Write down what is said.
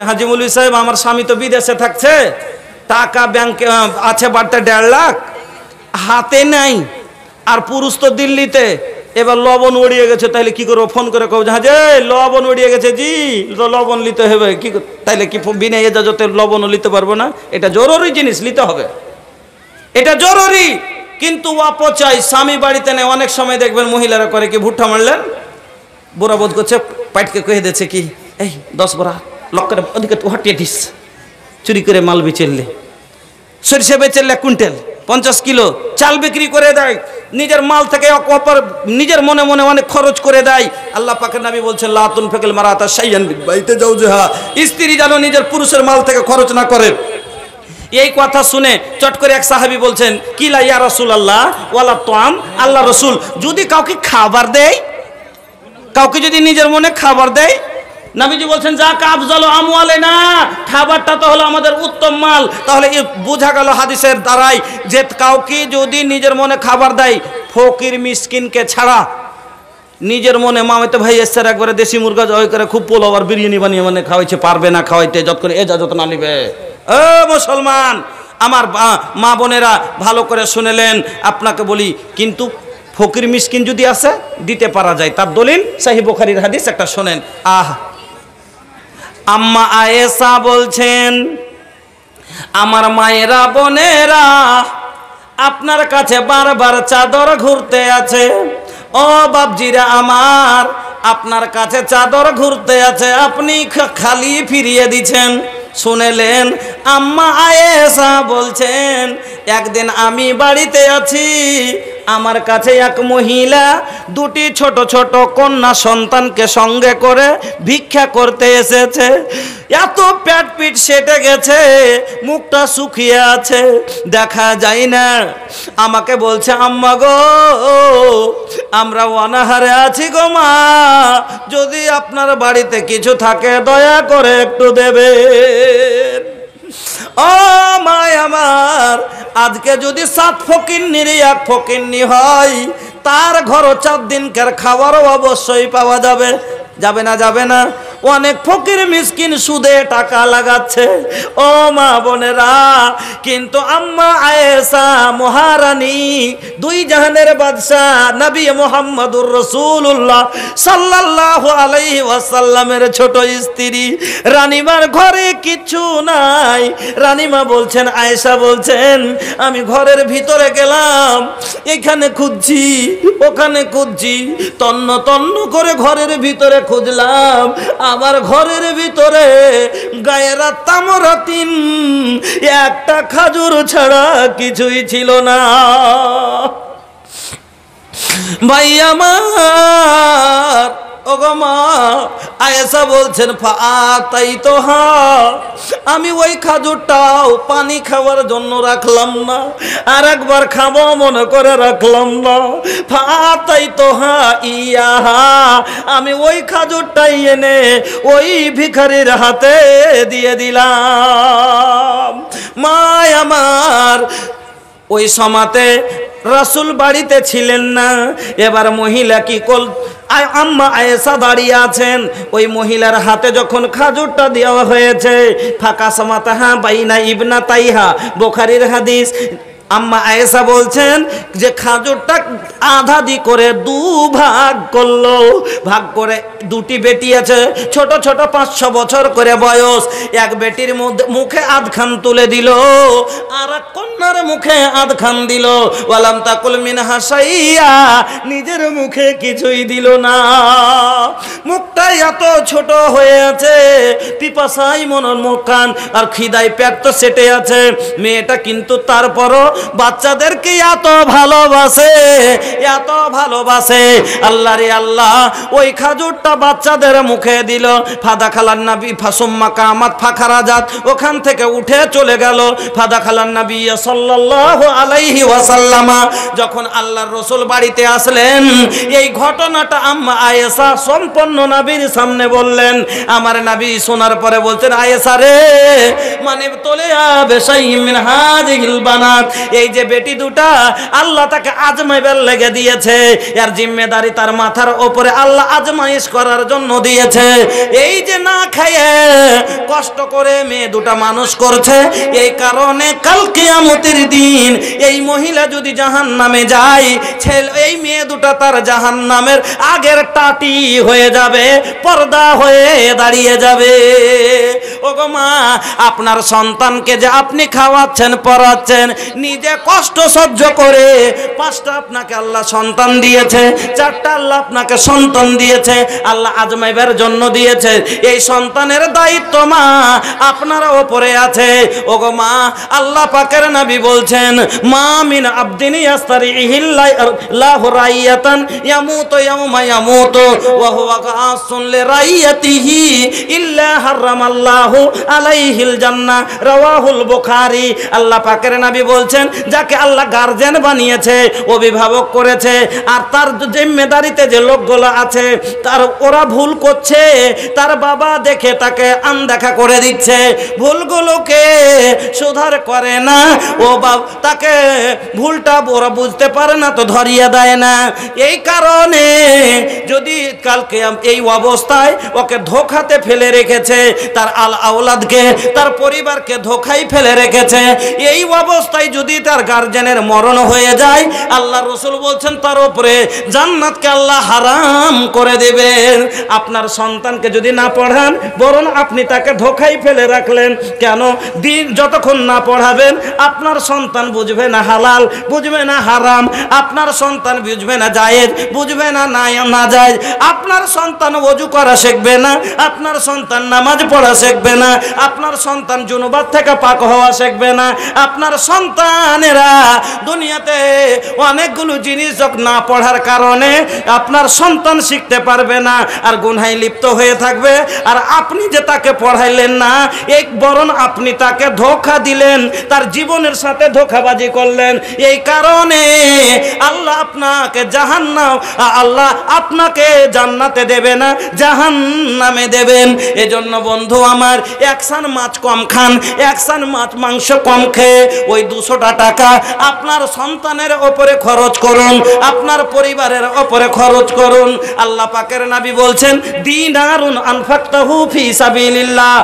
হাজি মৌলভী সাহেব, আমার স্বামী তো বিদেশে থাকছে, টাকা ব্যাংকে আছে বাড়তে 1.5 লাখ, হাতে নাই, আর পুরুষ তো দিল্লিতে, এবার লবণ উড়িয়ে গেছে, তাইলে কি করবো? ফোন করে কব যে লবণ উড়িয়ে গেছে জি, তো লবণ নিতে হবে, কি তাইলে কি বিনা এজাজতে লবণও নিতে পারবো না? এটা জরুরি জিনিস, নিতে হবে, এটা জরুরি। কিন্তু অপচয়, স্বামী বাড়িতে নেই। অনেক সময় দেখবেন মহিলারা করে কি, ভুট্টা মারলেন, বুড়া বোধ করছে, পাইটকে কয়ে দিচ্ছে কি, এই 10 বড়া লক করে ওদিকে হটিয়ে দিস, চুরি করে মাল বেচেললে, সরিষা বেচেললে 1 কুইন্টাল 50 কিলো চাল বিক্রি করে দেয়, নিজের মাল থেকে নিজের মনে মনে অনেক খরচ করে দেয়। আল্লাহ পাকের নবী বলছেন লা তুনফিকুল মারাতা শাইয়ান বাইতে জাওজিহা, স্ত্রী যেন নিজের পুরুষের মাল থেকে খরচ না করে। এই কথা শুনে চট করে এক সাহাবী বলছেন, কিলা ইয়া রাসূলুল্লাহ ওয়ালা তাম, আল্লাহ রাসূল, যদি কাউকে খাবার দেয়, কাউকে যদি নিজের মনে খাবার দেয়, নবীজি বলছেন যা কাবজাল আমওয়ালিনা, খাবারটা তো হলো আমাদের উত্তম মাল। তাহলে বোঝা গেল হাদিসের দ্বারাই যে কাউকে যদি নিজের মনে খাবার দেয়, ফকির মিসকিনকে ছাড়া, নিজের মনে মামাতে ভাই এসছে একবারে দেশি মুরগা জয় করে খুব পোলাও আর বিরিয়ানি বানিয়ে মানে খাওয়াইছে, পারবে না খাওয়াইতে, যতক্ষণ এজাজত না নিবে। ও মুসলমান, আমার মা বোনেরা ভালো করে শুনেলেন, আপনাকে বলি, কিন্তু ফকির মিসকিন যদি আসে দিতে পারা যায়, তার দলিল সহিহ বুখারীর হাদিস একটা শোনেন। আম্মা আয়েশা বলছেন, আমার মায়েরা বোনেরা আপনার কাছে বারবার চাদর ঘুরতে আছে, ও বাপজিরা আমার, আপনার কাছে চাদর ঘুরতে আছে, আপনি খালি ফিরিয়ে দিচ্ছেন। শুনেলেন, আম্মা আয়েশা বলছেন, একদিন আমি বাড়িতে আছি, আমার কাছে এক মহিলা 2টি ছোট ছোট কন্যা সন্তানকে সঙ্গে করে ভিক্ষা করতে এসেছে। এত পেট পিট সেটে গেছে, মুখটা শুকিয়ে আছে, দেখা যায় না। আমাকে বলছে, আম্মা গো, আমরা অনাহারে আছি গো মা, যদি আপনার বাড়িতে কিছু থাকে দয়া করে একটু দেবেন। ও মায় আমার, আজকে যদি 7 ফকিন্নির 1 ফকিন্নি হয়, তার ঘরও 4 দিনকার খাবারও অবশ্যই পাওয়া যাবে। যাবে না? যাবে না? অনেক ফকির মিসকিন সুদে টাকা লাগাচ্ছে, ও মা বোনেরা। কিন্তু আম্মা আয়েশা মহারানী, 2 জাহানের বাদশাহ নবী মুহাম্মদুর রাসূলুল্লাহ সাল্লাল্লাহু আলাইহি ওয়াসাল্লামের ছোট স্ত্রী, রানীমার ঘরে কিছু নাই। রানীমা বলছেন, আয়েশা বলছেন, আমি ঘরের ভিতরে গেলাম, এখানে খুঁজছি, ওখানে খুঁজছি, তন্ন তন্ন করে ঘরের ভিতরে খুঁজলাম, আমার ঘরের ভিতরে গায়রা তামরাতিন, একটা খাজুর ছাড়া কিছুই ছিল না। ভাই আমার, ওগো মা, আয়েশা বলছেন, ফাআতাইতুহা, আমি ওই খাজুরটাও পানি খাওয়ার জন্য রাখলাম না, আর একবার খাবো মনে করে রাখলাম না। ফাআতাইতুহা ইয়াহা, আমি ওই খাজুরটাই এনে ওই ভিখারির হাতে দিয়ে দিলাম। মা আমার, ওই সমাতে রাসূল বাড়িতে ছিলেন না। এবার মহিলা কি আম্মা আয়েশা দাঁড়িয়ে আছেন, ওই মহিলার হাতে যখন খাজুরটা দেওয়া হয়েছে, ফাঁকা সমাতাহা বাইনা ইবনা তাইহা, বুখারীর হাদিস, আম্মা আয়েশা বলছেন যে খাজুরটা আধা দি করে 2 ভাগ করলো। ভাগ করে 2টি বেটি আছে, ছোট ছোট 5-6 বছর করে বয়স। এক বেটির মুখে আধখান তুলে দিল, আর এক কন্যার মুখে আধখান দিল। ওয়ালাম তাকুল মিনহা শাইয়া, নিজের মুখে কিছুই দিল না। মুখটা এত ছোট হয়ে আছে, পিপাসায় মনের মুখান, আর খিদায় পেট তো সেটে আছে। মেয়েটা কিন্তু তারপরও বাচ্চাদেরকে এত ভালোবাসে, এত ভালোবাসে। আল্লাহ রে আল্লাহ, ওই খাজুরটা বাচ্চাদের মুখে দিল। ফাদা খালান নবী ফাসুম্মা কামাত ফাখারাজাত, ওখান থেকে উঠে চলে গেল। ফাদা খালান নবী সাল্লাল্লাহু আলাইহি ওয়াসাল্লামা, যখন আল্লাহর রাসূল বাড়িতে আসলেন, এই ঘটনাটা আম্মা আয়েশা সম্পন্ন নবীর সামনে বললেন। আমার নবী শোনার পরে বলছেন, আয়েশা রে, মানে তোলে আবে শাইইন মিন হাযিহিল বানাত, এই যে বেটি দুটা আল্লাহ তাকে আজমাইবার লেগে দিয়েছে, এর জিম্মেদারি তার মাথার উপরে আল্লাহ আজমাইশ করার জন্য দিয়েছে। এই যে না খাইয়ে কষ্ট করে মেয়ে দুটা মানুষ করছে, এই কারণে কাল কিয়ামতের দিন এই মহিলা যদি জাহান্নামে যায়, এই মেয়ে দুটা তার জাহান্নামের আগের টাটি হয়ে যাবে, পর্দা হয়ে দাঁড়িয়ে যাবে। ওগো মা, আপনার সন্তানকে যে আপনি খাওয়াচ্ছেন পড়াচ্ছেন, নিজে কষ্ট সহ্য করে, 5টা আপনাকে আল্লাহ সন্তান দিয়েছে, 4টা আল্লাহ আপনাকে সন্তান দিয়েছে, আল্লাহ আজমাইবার জন্য দিয়েছে। এই সন্তানের দায়িত্ব মা আপনার উপরে আছে। ওগো মা, আল্লাহ পাকের নবী বলছেন, মা মিন আবদিন ইয়াস্তারিহিল্লাহু রাইয়াতান ইয়ামুতু ইয়াওমা ইয়ামুতু ওয়া হুয়া গাসুন লিরাইয়াতিহি ইল্লা হারামাল্লাহু আলাইহিল জান্নাহ, রাওয়াহুল বুখারী। আল্লাহ পাকের নবী বলছেন, যাকে আল্লাহ গার্জিয়ান বানিয়েছে, অভিভাবক করেছে, আর তার জিম্মেদারিতে যে লোকগুলো আছে, তার ওরা ভুল করছে, তার বাবা দেখে তাকে আনদেখা করে দিচ্ছে, ভুলগুলোকে সুধার করে না, ও বাবা তাকে ভুলটা ওরা বুঝতে পারে না তো ধরিয়ে দেয় না। এই কারণে যদি কালকে এই অবস্থায় ওকে ধোঁকাতে ফেলে রেখেছে, তার আওলাদকে, তার পরিবারকে ধোঁকায় ফেলে রেখেছে, এই অবস্থায় যদি তার গার্জেনের মরণ হয়ে যায়, আল্লাহ রসুল বলছেন তার উপরে জান্নাতকে আল্লাহ হারাম করে দেবেন। আপনার সন্তানকে যদি না পড়ান, বরং আপনি তাকে ধোঁকায় ফেলে রাখলেন, কেন? দিন যতক্ষণ না পড়াবেন আপনার সন্তান বুঝবে না হালাল, বুঝবে না হারাম, আপনার সন্তান বুঝবে না জায়েজ, বুঝবে না না জায়েজ, আপনার সন্তান ওযু করা শিখবে না, আপনার সন্তান নামাজ পড়া শিখবে না, আপনার সন্তান জুনুবাত থেকে পাক হওয়া শিখবে না, আপনার সন্তানেরা দুনিয়াতে অনেকগুলো জিনিস না পড়ার কারণে আপনার সন্তান শিখতে পারবে না, আর গুনাহে লিপ্ত হয়ে থাকবে। আর আপনি যে তাকে পড়াইলেন না, এক বরং আপনি তাকে ধোঁকা দিলেন, তার জীবনের সাথে ধোঁকাবাজি করলেন। এই কারণে আল্লাহ আপনাকে আল্লাহ আপনাকে জান্নাতে দেবে না, জাহান্নামে দেবেন। এজন্য বন্ধু আমার, একসান মাছ কম খান, একসান মাংস কম খেয়ে ওই 200টা টাকা আপনার সন্তানের ওপরে খরচ করুন, আপনার পরিবারের ওপরে খরচ করুন। আল্লাহ পাকের নবী বলছেন, দিনারুন আনফাকতাহু ফি সাবিলিল্লাহ